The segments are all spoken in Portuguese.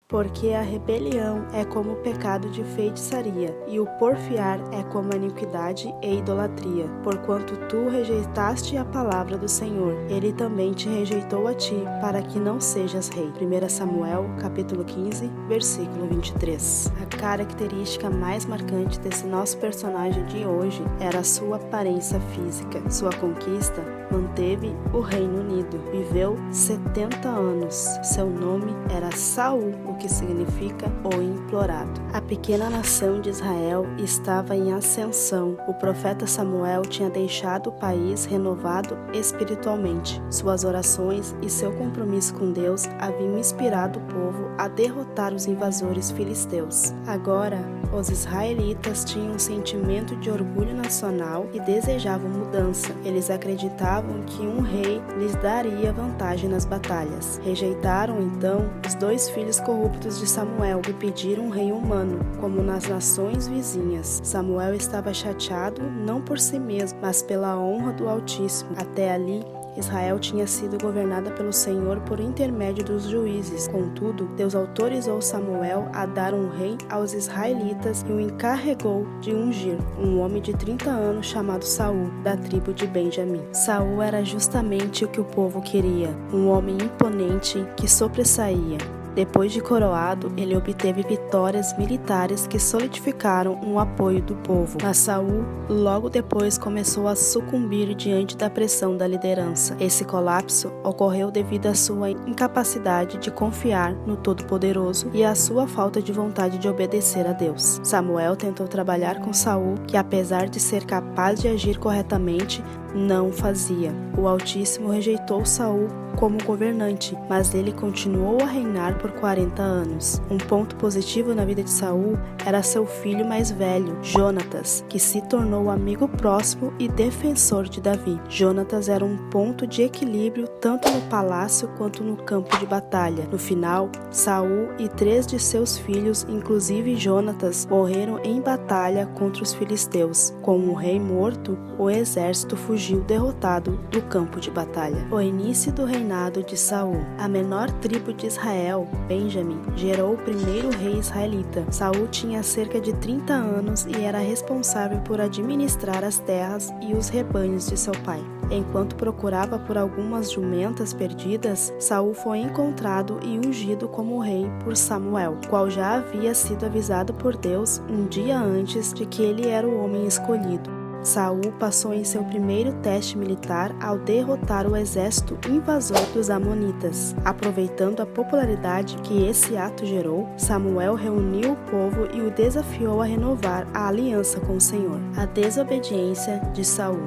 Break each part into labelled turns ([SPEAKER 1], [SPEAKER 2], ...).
[SPEAKER 1] Porque a rebelião é como o pecado de feitiçaria, e o porfiar é como a iniquidade e idolatria. Porquanto tu rejeitaste a palavra do Senhor, ele também te rejeitou a ti, para que não sejas rei. 1 Samuel, capítulo 15, versículo 23. A característica mais marcante desse nosso personagem de hoje era a sua aparência física. Sua conquista manteve o Reino Unido. Viveu 70 anos. Seu nome era Saul, o que significa o implorado. A pequena nação de Israel estava em ascensão. O profeta Samuel tinha deixado o país renovado espiritualmente. Suas orações e seu compromisso com Deus haviam inspirado o povo a derrotar os invasores filisteus. Agora, os israelitas tinham um sentimento de orgulho nacional e desejavam mudança. Eles acreditavam que um rei lhes daria vantagem nas batalhas. Rejeitaram então os 2 filhos corruptos de Samuel e pediram um rei humano, como nas nações vizinhas. Samuel estava chateado não por si mesmo, mas pela honra do Altíssimo. Até ali, Israel tinha sido governada pelo Senhor por intermédio dos juízes. Contudo, Deus autorizou Samuel a dar um rei aos israelitas e o encarregou de ungir um homem de 30 anos chamado Saul, da tribo de Benjamim. Saul era justamente o que o povo queria, um homem imponente que sobressaía. Depois de coroado, ele obteve vitórias militares que solidificaram o apoio do povo. Mas Saul, logo depois, começou a sucumbir diante da pressão da liderança. Esse colapso ocorreu devido à sua incapacidade de confiar no Todo-Poderoso e à sua falta de vontade de obedecer a Deus. Samuel tentou trabalhar com Saul, que apesar de ser capaz de agir corretamente, não fazia. O Altíssimo rejeitou Saul como governante, mas ele continuou a reinar por 40 anos. Um ponto positivo na vida de Saul era seu filho mais velho, Jonatas, que se tornou amigo próximo e defensor de Davi. Jonatas era um ponto de equilíbrio tanto no palácio quanto no campo de batalha. No final, Saul e 3 de seus filhos, inclusive Jonatas, morreram em batalha contra os filisteus. Com o rei morto, o exército fugiu derrotado do campo de batalha. O início do reinado de Saul. A menor tribo de Israel, Benjamim, gerou o primeiro rei israelita. Saul tinha cerca de 30 anos e era responsável por administrar as terras e os rebanhos de seu pai. Enquanto procurava por algumas jumentas perdidas, Saul foi encontrado e ungido como rei por Samuel, qual já havia sido avisado por Deus um dia antes de que ele era o homem escolhido. Saul passou em seu primeiro teste militar ao derrotar o exército invasor dos amonitas. Aproveitando a popularidade que esse ato gerou, Samuel reuniu o povo e o desafiou a renovar a aliança com o Senhor. A desobediência de Saul.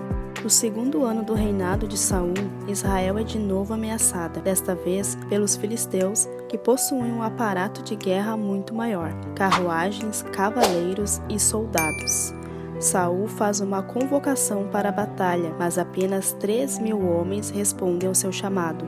[SPEAKER 1] No 2º ano do reinado de Saul, Israel é de novo ameaçada, desta vez pelos filisteus, que possuem um aparato de guerra muito maior, carruagens, cavaleiros e soldados. Saul faz uma convocação para a batalha, mas apenas 3.000 homens respondem ao seu chamado.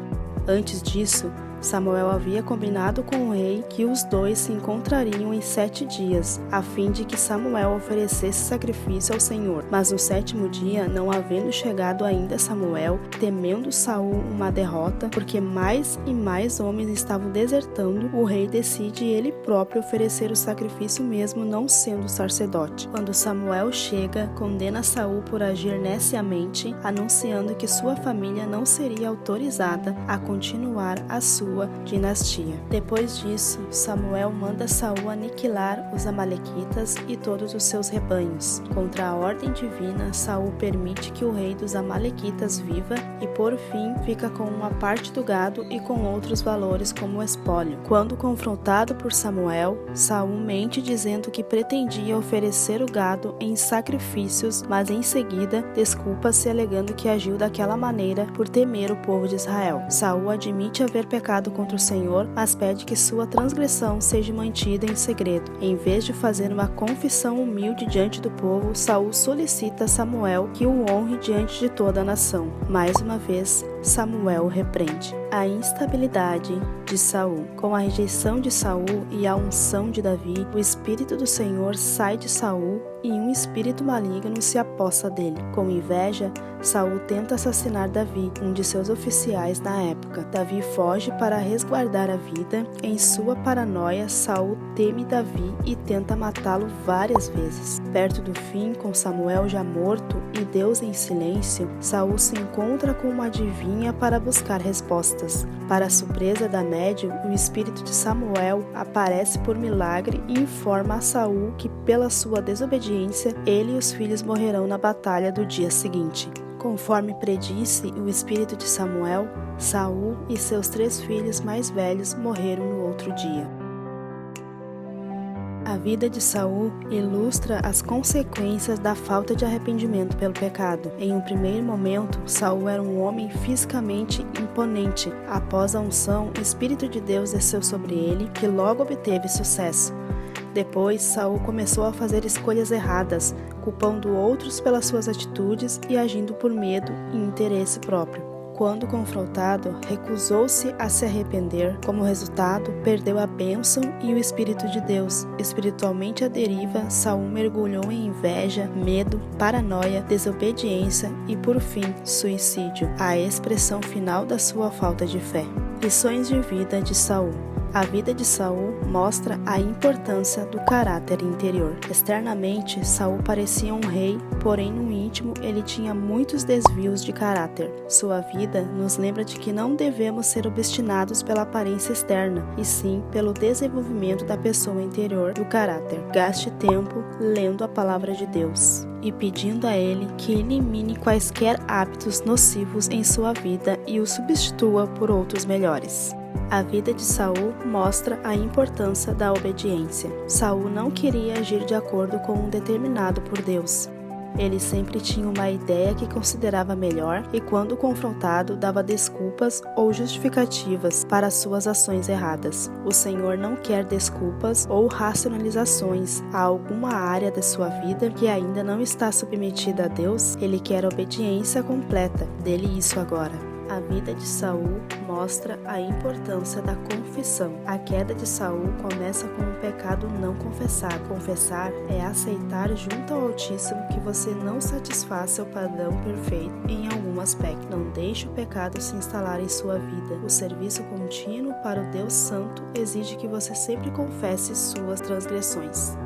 [SPEAKER 1] Antes disso, Samuel havia combinado com o rei que os dois se encontrariam em 7 dias, a fim de que Samuel oferecesse sacrifício ao Senhor. Mas no 7º dia, não havendo chegado ainda Samuel, temendo Saul uma derrota, porque mais e mais homens estavam desertando, o rei decide ele próprio oferecer o sacrifício mesmo não sendo sacerdote. Quando Samuel chega, condena Saul por agir neciamente, anunciando que sua família não seria autorizada a continuar a sua dinastia. Depois disso, Samuel manda Saul aniquilar os amalequitas e todos os seus rebanhos. Contra a ordem divina, Saul permite que o rei dos amalequitas viva e, por fim, fica com uma parte do gado e com outros valores como espólio. Quando confrontado por Samuel, Saul mente dizendo que pretendia oferecer o gado em sacrifícios, mas em seguida desculpa-se alegando que agiu daquela maneira por temer o povo de Israel. Saul admite haver pecado contra o Senhor, mas pede que sua transgressão seja mantida em segredo. Em vez de fazer uma confissão humilde diante do povo, Saul solicita a Samuel que o honre diante de toda a nação. Mais uma vez, Samuel o repreende. A instabilidade de Saul. Com a rejeição de Saul e a unção de Davi, o Espírito do Senhor sai de Saul e um espírito maligno se apossa dele. Com inveja, Saul tenta assassinar Davi, um de seus oficiais na época. Davi foge para resguardar a vida. Em sua paranoia, Saul teme Davi e tenta matá-lo várias vezes. Perto do fim, com Samuel já morto e Deus em silêncio, Saul se encontra com uma adivinha para buscar respostas. Para a surpresa da médium, o espírito de Samuel aparece por milagre e informa a Saul que, pela sua desobediência, ele e os filhos morrerão na batalha do dia seguinte. Conforme predisse o espírito de Samuel, Saul e seus 3 filhos mais velhos morreram no outro dia. A vida de Saul ilustra as consequências da falta de arrependimento pelo pecado. Em um primeiro momento, Saul era um homem fisicamente imponente. Após a unção, o Espírito de Deus desceu sobre ele, que logo obteve sucesso. Depois, Saul começou a fazer escolhas erradas, culpando outros pelas suas atitudes e agindo por medo e interesse próprio. Quando confrontado, recusou-se a se arrepender. Como resultado, perdeu a bênção e o Espírito de Deus. Espiritualmente à deriva, Saul mergulhou em inveja, medo, paranoia, desobediência e, por fim, suicídio, a expressão final da sua falta de fé. Lições de vida de Saul. A vida de Saul mostra a importância do caráter interior. Externamente, Saul parecia um rei, porém no íntimo ele tinha muitos desvios de caráter. Sua vida nos lembra de que não devemos ser obstinados pela aparência externa, e sim pelo desenvolvimento da pessoa interior do caráter. Gaste tempo lendo a palavra de Deus e pedindo a Ele que elimine quaisquer hábitos nocivos em sua vida e os substitua por outros melhores. A vida de Saul mostra a importância da obediência. Saul não queria agir de acordo com um determinado por Deus. Ele sempre tinha uma ideia que considerava melhor e, quando confrontado, dava desculpas ou justificativas para suas ações erradas. O Senhor não quer desculpas ou racionalizações a alguma área da sua vida que ainda não está submetida a Deus. Ele quer obediência completa. Dê-lhe isso agora. A vida de Saul mostra a importância da confissão. A queda de Saul começa com um pecado não confessado. Confessar é aceitar junto ao Altíssimo que você não satisfaz seu padrão perfeito em algum aspecto. Não deixe o pecado se instalar em sua vida. O serviço contínuo para o Deus Santo exige que você sempre confesse suas transgressões.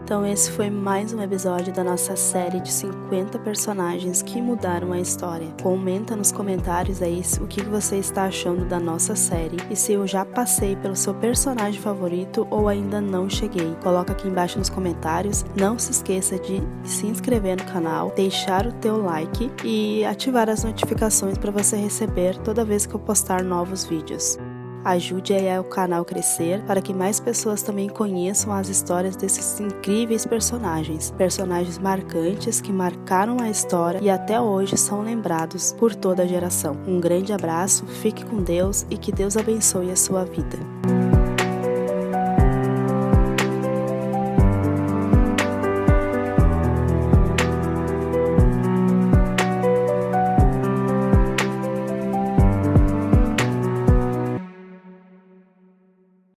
[SPEAKER 1] Então esse foi mais um episódio da nossa série de 50 personagens que mudaram a história. Comenta nos comentários aí o que você está achando da nossa série e se eu já passei pelo seu personagem favorito ou ainda não cheguei. Coloca aqui embaixo nos comentários. Não se esqueça de se inscrever no canal, deixar o teu like e ativar as notificações para você receber toda vez que eu postar novos vídeos. Ajude aí o canal a crescer para que mais pessoas também conheçam as histórias desses incríveis personagens. Personagens marcantes que marcaram a história e até hoje são lembrados por toda a geração. Um grande abraço, fique com Deus e que Deus abençoe a sua vida.